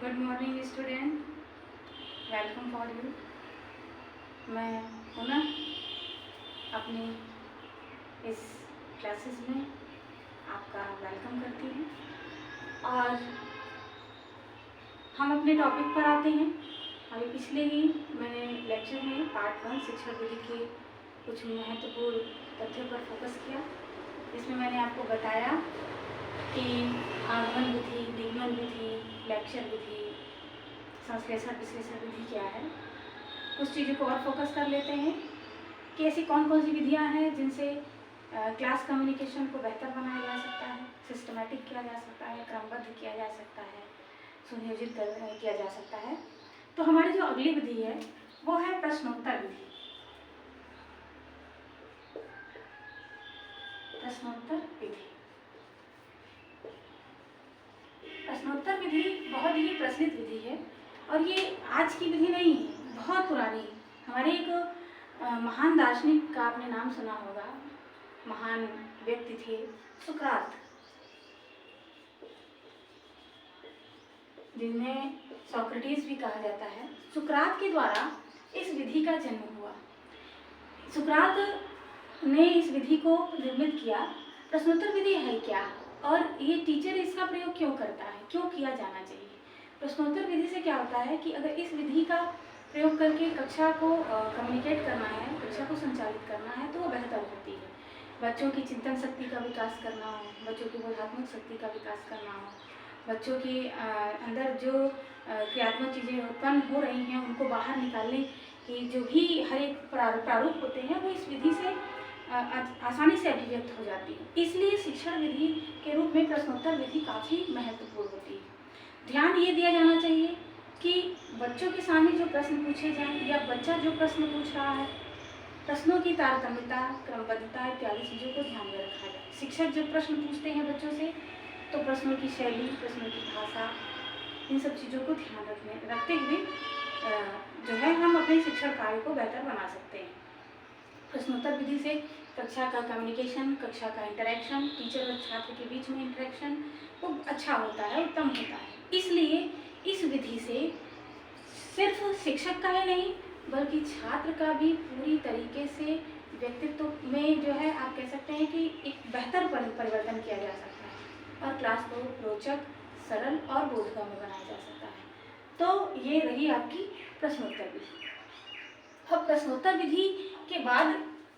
Good morning student, welcome for you. मैं पुनः अपनी इस क्लासेस में आपका वेलकम करती हूँ और हम अपने टॉपिक पर आते हैं। अभी पिछले ही मैंने लेक्चर में पार्ट 1 शिक्षा विधि के कुछ महत्वपूर्ण तथ्यों पर फोकस किया, जिसमें मैंने आपको बताया कि आगमन विधि, निगमन विधि, लेक्चर विधि, संश्लेषण विश्लेषण विधि क्या है। कुछ चीज़ों को और फोकस कर लेते हैं कि ऐसी कौन कौन सी विधियाँ हैं जिनसे क्लास कम्युनिकेशन को बेहतर बनाया जा सकता है, सिस्टमेटिक किया जा सकता है, क्रमबद्ध किया जा सकता है, सुनियोजित किया जा सकता है। तो हमारी जो अगली विधि है वो है प्रश्नोत्तर विधि। प्रश्नोत्तर विधि प्रश्नोत्तर विधि बहुत ही प्रचलित विधि है और ये आज की विधि नहीं है, बहुत पुरानी। हमारे एक महान दार्शनिक का आपने नाम सुना होगा, महान व्यक्ति थे सुकरात, जिन्हें सोक्रेटिस भी कहा जाता है। सुकरात के द्वारा इस विधि का जन्म हुआ। सुकरात ने इस विधि को निर्मित किया। प्रश्नोत्तर विधि है क्या और ये टीचर इसका प्रयोग क्यों करता है, क्यों किया जाना चाहिए। प्रश्नोत्तर विधि से क्या होता है कि अगर इस विधि का प्रयोग करके कक्षा को कम्युनिकेट करना है, कक्षा को संचालित करना है, तो वो बेहतर होती है। बच्चों की चिंतन शक्ति का विकास करना हो, बच्चों की बोधात्मक शक्ति का विकास करना हो, बच्चों के अंदर जो क्रियात्मक चीज़ें उत्पन्न हो रही हैं उनको बाहर निकालने की जो भी हर एक प्रारूप होते हैं वो इस विधि से आसानी से अभिव्यक्त हो जाती है। इसलिए शिक्षण विधि के रूप में प्रश्नोत्तर विधि काफ़ी महत्वपूर्ण होती है। ध्यान ये दिया जाना चाहिए कि बच्चों के सामने जो प्रश्न पूछे जाएं या बच्चा जो प्रश्न पूछ रहा है, प्रश्नों की तारतम्यता, क्रमबद्धता इत्यादि चीज़ों को ध्यान में रखा जाए। शिक्षक जब प्रश्न पूछते हैं बच्चों से तो प्रश्नों की शैली, प्रश्नों की भाषा, इन सब चीज़ों को ध्यान रखते हुए जो है हम अपने शिक्षण कार्य को बेहतर बना सकते हैं। प्रश्नोत्तर विधि से कक्षा का कम्युनिकेशन, कक्षा का इंटरेक्शन, टीचर और छात्र के बीच में इंटरेक्शन वो अच्छा होता है, उत्तम होता है। इसलिए इस विधि से सिर्फ शिक्षक का ही नहीं बल्कि छात्र का भी पूरी तरीके से व्यक्तित्व में जो है आप कह सकते हैं कि एक बेहतर परिवर्तन किया जा सकता है और क्लास को रोचक, सरल और बोधगम्य बनाया जा सकता है। तो ये रही आपकी प्रश्नोत्तर विधि। अब प्रश्नोत्तर विधि के बाद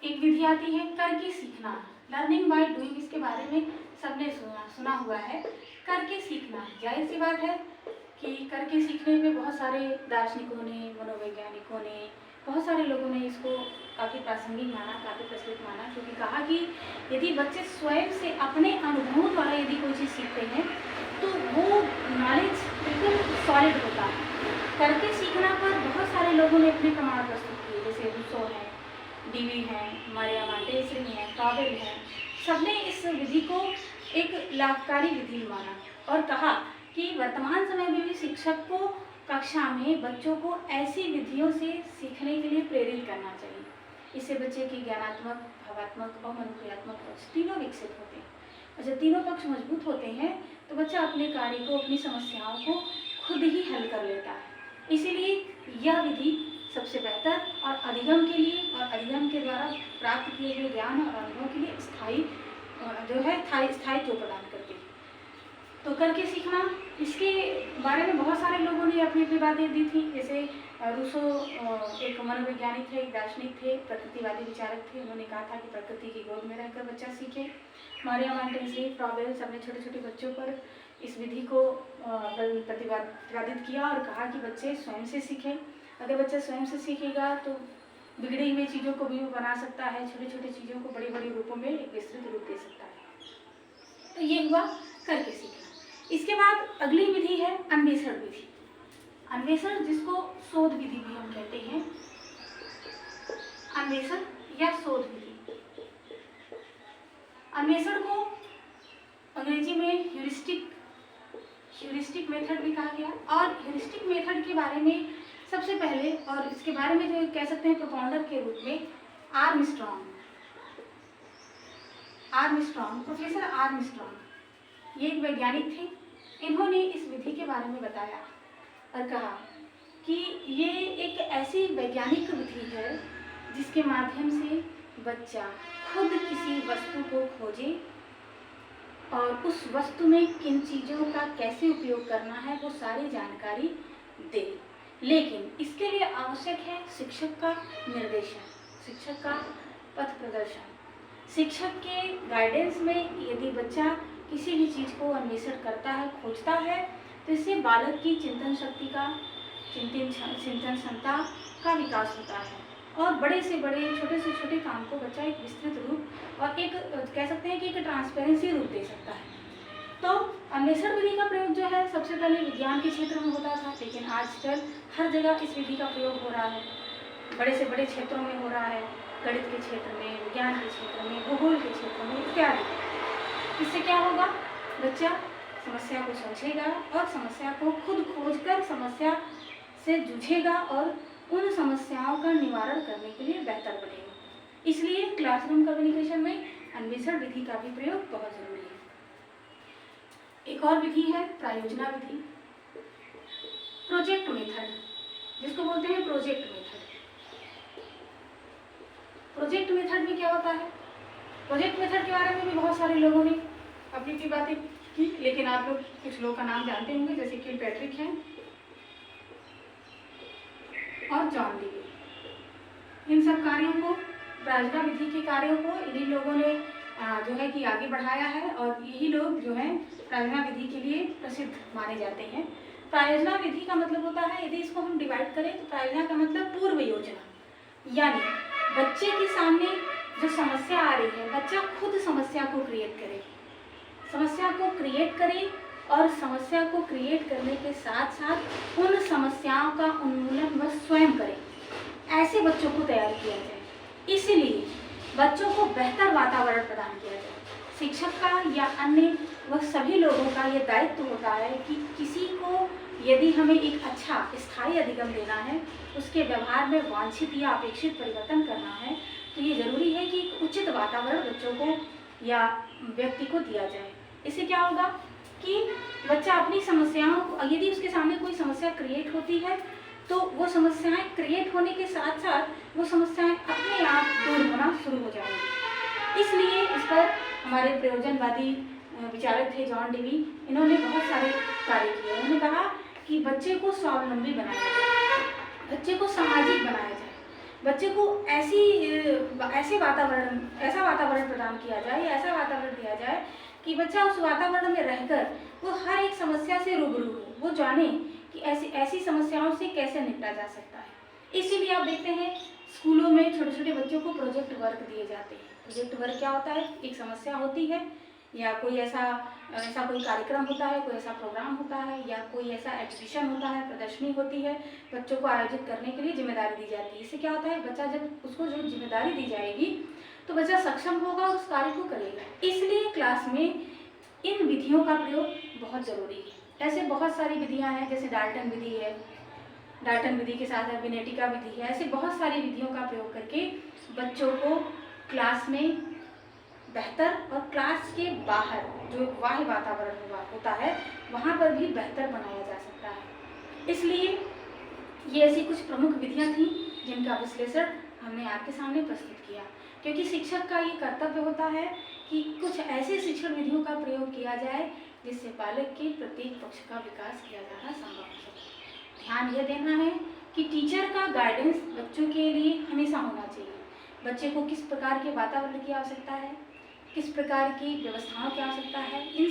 एक विधि आती है करके सीखना, लर्निंग बाय डूइंग। इसके बारे में सबने सुना हुआ है। करके सीखना, जाहिर सी बात है कि करके सीखने में बहुत सारे दार्शनिकों ने, मनोवैज्ञानिकों ने, बहुत सारे लोगों ने इसको काफ़ी प्रासंगिक माना, काफ़ी प्रचलित माना, क्योंकि कहा कि यदि बच्चे स्वयं से अपने अनुभवों द्वारा यदि कोई चीज़ सीखते हैं तो वो नॉलेज बिल्कुल सॉलिड होता है। करके सीखना पर बहुत सारे लोगों ने अपने प्रमाण प्रस्तुत किए, जैसे रूसो है, डीवी है, मारिया मॉन्टेसरी है, फ्रॉबेल है। सबने इस विधि को एक लाभकारी विधि माना और कहा कि वर्तमान समय में भी शिक्षक को कक्षा में बच्चों को ऐसी विधियों से सीखने के लिए प्रेरित करना चाहिए। इससे बच्चे की ज्ञानात्मक, भावात्मक और मनोक्रियात्मक पक्ष तीनों विकसित होते हैं और जब तीनों पक्ष मजबूत होते हैं तो बच्चा अपने कार्य को, अपनी समस्याओं को खुद ही हल कर लेता है। इसीलिए यह विधि सबसे बेहतर और अधिगम के लिए और अधिगम के द्वारा प्राप्त किए गए ज्ञान और अनुभव के लिए स्थायित्व प्रदान करती है। तो करके सीखना, इसके बारे में बहुत सारे लोगों ने अपनी अपनी बातें दी थी। जैसे रूसो एक मनोवैज्ञानिक थे, एक दार्शनिक थे, प्रकृतिवादी विचारक थे। उन्होंने कहा था कि प्रकृति की गोद में रहकर बच्चा सीखे। मारिया मॉन्टेसरी, फ्रॉबेल सबने छोटे छोटे बच्चों पर इस विधि को प्रतिपादित किया और कहा कि बच्चे स्वयं से सीखें। अगर बच्चा स्वयं से सीखेगा तो बिगड़ी हुई चीज़ों को भी वो बना सकता है, छोटे छोटे चीज़ों को बड़े बड़े रूपों में एक विस्तृत रूप दे सकता है। तो ये हुआ करके सीखना। इसके बाद अगली विधि है अन्वेषण विधि। अन्वेषण, जिसको शोध विधि भी हम कहते हैं, अन्वेषण या शोध विधि। अन्वेषण को अंग्रेजी में ह्यूरिस्टिक मेथड भी कहा गया। और ह्यूरिस्टिक मेथड के बारे में सबसे पहले और इसके बारे में जो कह सकते हैं प्रोपाउंडर के रूप में आर्मस्ट्रॉन्ग, प्रोफेसर आर्मस्ट्रॉन्ग, ये एक वैज्ञानिक थे। इन्होंने इस विधि के बारे में बताया और कहा कि ये एक ऐसी वैज्ञानिक विधि है जिसके माध्यम से बच्चा खुद किसी वस्तु को खोजे और उस वस्तु में किन चीज़ों का कैसे उपयोग करना है वो सारी जानकारी दे। लेकिन इसके लिए आवश्यक है शिक्षक का निर्देशन, शिक्षक का पथ प्रदर्शन। शिक्षक के गाइडेंस में यदि बच्चा किसी भी चीज़ को अन्वेषण करता है, खोजता है, तो इससे बालक की चिंतन शक्ति का, चिंतन क्षमता का विकास होता है और बड़े से बड़े, छोटे से छोटे काम को बच्चा एक विस्तृत रूप और एक कह सकते हैं कि एक ट्रांसपेरेंसी रूप दे सकता है। तो अन्वेषण विधि का प्रयोग जो है सबसे पहले विज्ञान के क्षेत्र में होता था, लेकिन आजकल हर जगह इस विधि का प्रयोग हो रहा है। बड़े से बड़े क्षेत्रों में हो रहा है, गणित के क्षेत्र में, विज्ञान के क्षेत्र में, भूगोल के क्षेत्र में इत्यादि। इससे क्या होगा, बच्चा समस्या को समझेगा और समस्या को खुद खोजकर समस्या से जूझेगा और उन समस्याओं का निवारण करने के लिए बेहतर बनेगा। इसलिए क्लासरूम कम्युनिकेशन में अन्वेषण विधि का भी प्रयोग बहुत जरूरी है। एक और विधि है प्रायोजना विधि, प्रोजेक्ट मेथड, जिसको बोलते हैं प्रोजेक्ट मेथड। प्रोजेक्ट मेथड में क्या होता है, प्रोजेक्ट मेथड के बारे में भी बहुत सारे लोगों ने अपनी अपनी बातें की, लेकिन आप लोग कुछ लोगों का नाम जानते होंगे, जैसे कि पैट्रिक हैं और जॉन डीवी। इन सब कार्यों को, प्रायोजना विधि के कार्यों को इन्हीं लोगों ने जो है कि आगे बढ़ाया है और यही लोग जो है प्रायोजना विधि के लिए प्रसिद्ध माने जाते हैं। प्रायोजना विधि का मतलब होता है, यदि इसको हम डिवाइड करें तो प्रायोजना का मतलब पूर्व योजना, यानी बच्चे के सामने जो समस्या आ रही है, बच्चा खुद समस्या को क्रिएट करे, समस्या को क्रिएट करे और समस्या को क्रिएट करने के साथ साथ उन समस्याओं का उन्मूलन वह स्वयं करे। ऐसे बच्चों को तैयार किया जाए। इसलिए बच्चों को बेहतर वातावरण प्रदान किया जाए। शिक्षक का या अन्य वह सभी लोगों का ये दायित्व होता है कि किसी को यदि हमें एक अच्छा स्थायी अधिगम देना है, उसके व्यवहार में वांछित या अपेक्षित परिवर्तन करना है, तो ये जरूरी है कि एक उचित वातावरण बच्चों को या व्यक्ति को दिया जाए। इससे क्या होगा कि बच्चा अपनी समस्याओं को, यदि उसके सामने कोई समस्या क्रिएट होती है तो वो समस्याएं क्रिएट होने के साथ साथ वो समस्याएं अपने आप दूर होना शुरू हो जाएंगी। इसलिए इस पर हमारे प्रयोजनवादी विचारक थे जॉन डीवी, इन्होंने बहुत सारे कार्य किए। उन्होंने कहा कि बच्चे को स्वावलंबी बनाया जाए, बच्चे को सामाजिक बनाया जाए, बच्चे को ऐसा वातावरण प्रदान किया जाए, ऐसा वातावरण दिया जाए कि बच्चा उस वातावरण में रहकर वो हर एक समस्या से रूबरू हो, वो जाने कि ऐसी समस्याओं से कैसे निपटा जा सकता है। इसीलिए आप देखते हैं स्कूलों में छोटे छोटे बच्चों को प्रोजेक्ट वर्क दिए जाते हैं। प्रोजेक्ट वर्क क्या होता है, एक समस्या होती है या कोई ऐसा कोई कार्यक्रम होता है, कोई ऐसा प्रोग्राम होता है या कोई ऐसा एग्जीबिशन होता है, प्रदर्शनी होती है, बच्चों को आयोजित करने के लिए जिम्मेदारी दी जाती है। इससे क्या होता है, बच्चा जब उसको जो जिम्मेदारी दी जाएगी तो बच्चा सक्षम होगा और उस कार्य को करेगा। इसलिए क्लास में इन विधियों का प्रयोग बहुत ज़रूरी है। ऐसे बहुत सारी विधियां हैं, जैसे डाल्टन विधि है, डाल्टन विधि के साथ विनेटिका विधि है। ऐसे बहुत सारी विधियों का प्रयोग करके बच्चों को क्लास में बेहतर और क्लास के बाहर जो बाह्य वातावरण होता है वहाँ पर भी बेहतर बनाया जा सकता है। इसलिए ये ऐसी कुछ प्रमुख विधियां थीं जिनका विश्लेषण हमने आपके सामने प्रस्तुत किया, क्योंकि शिक्षक का ये कर्तव्य होता है कि कुछ ऐसे शिक्षण विधियों का प्रयोग किया जाए जिससे बालक के प्रत्येक पक्ष का विकास किया जाना संभव हो सके। ध्यान यह देना है कि टीचर का गाइडेंस बच्चों के लिए हमेशा होना चाहिए। बच्चे को किस प्रकार के वातावरण की आवश्यकता है, किस प्रकार की व्यवस्थाओं की आवश्यकता है, इन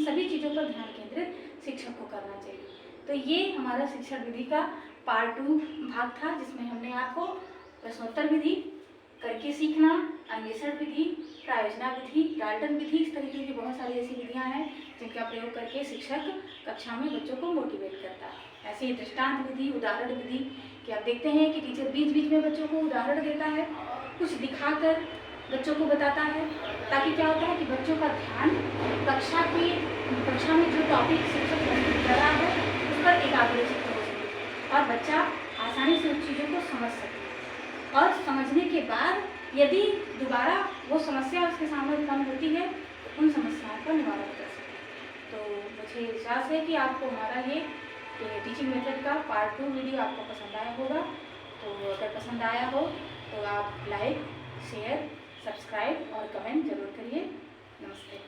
सभी चीज़ों पर ध्यान केंद्रित शिक्षक को करना चाहिए। तो ये हमारा शिक्षण विधि का पार्ट 2 भाग था, जिसमें हमने आपको प्रश्नोत्तर विधि, करके सीखना, अन्वेषण विधि, प्रायोजना विधि, डाल्टन विधि, इस तरीके की बहुत सारी ऐसी विधियां हैं जिनका प्रयोग करके शिक्षक कक्षा में बच्चों को मोटिवेट करता है। ऐसे ही दृष्टांत विधि, उदाहरण विधि कि आप देखते हैं कि टीचर बीच बीच में बच्चों को उदाहरण देता है, कुछ दिखाकर बच्चों को बताता है, ताकि क्या होता है कि बच्चों का ध्यान कक्षा में जो टॉपिक शिक्षक प्रस्तुत कर रहा है उस पर एकाग्रचित्त हो सके और बच्चा आसानी से उन चीज़ों को समझ सके और समझने के बाद यदि दोबारा वो समस्या उसके सामने उत्पन्न होती है उन समस्याओं का निवारण कर सके। तो मुझे विश्वास है कि आपको हमारा ये टीचिंग मेथड का पार्ट 2 वीडियो आपको पसंद आया होगा। तो अगर पसंद आया हो तो आप लाइक, शेयर, सब्सक्राइब और कमेंट ज़रूर करिए। नमस्ते।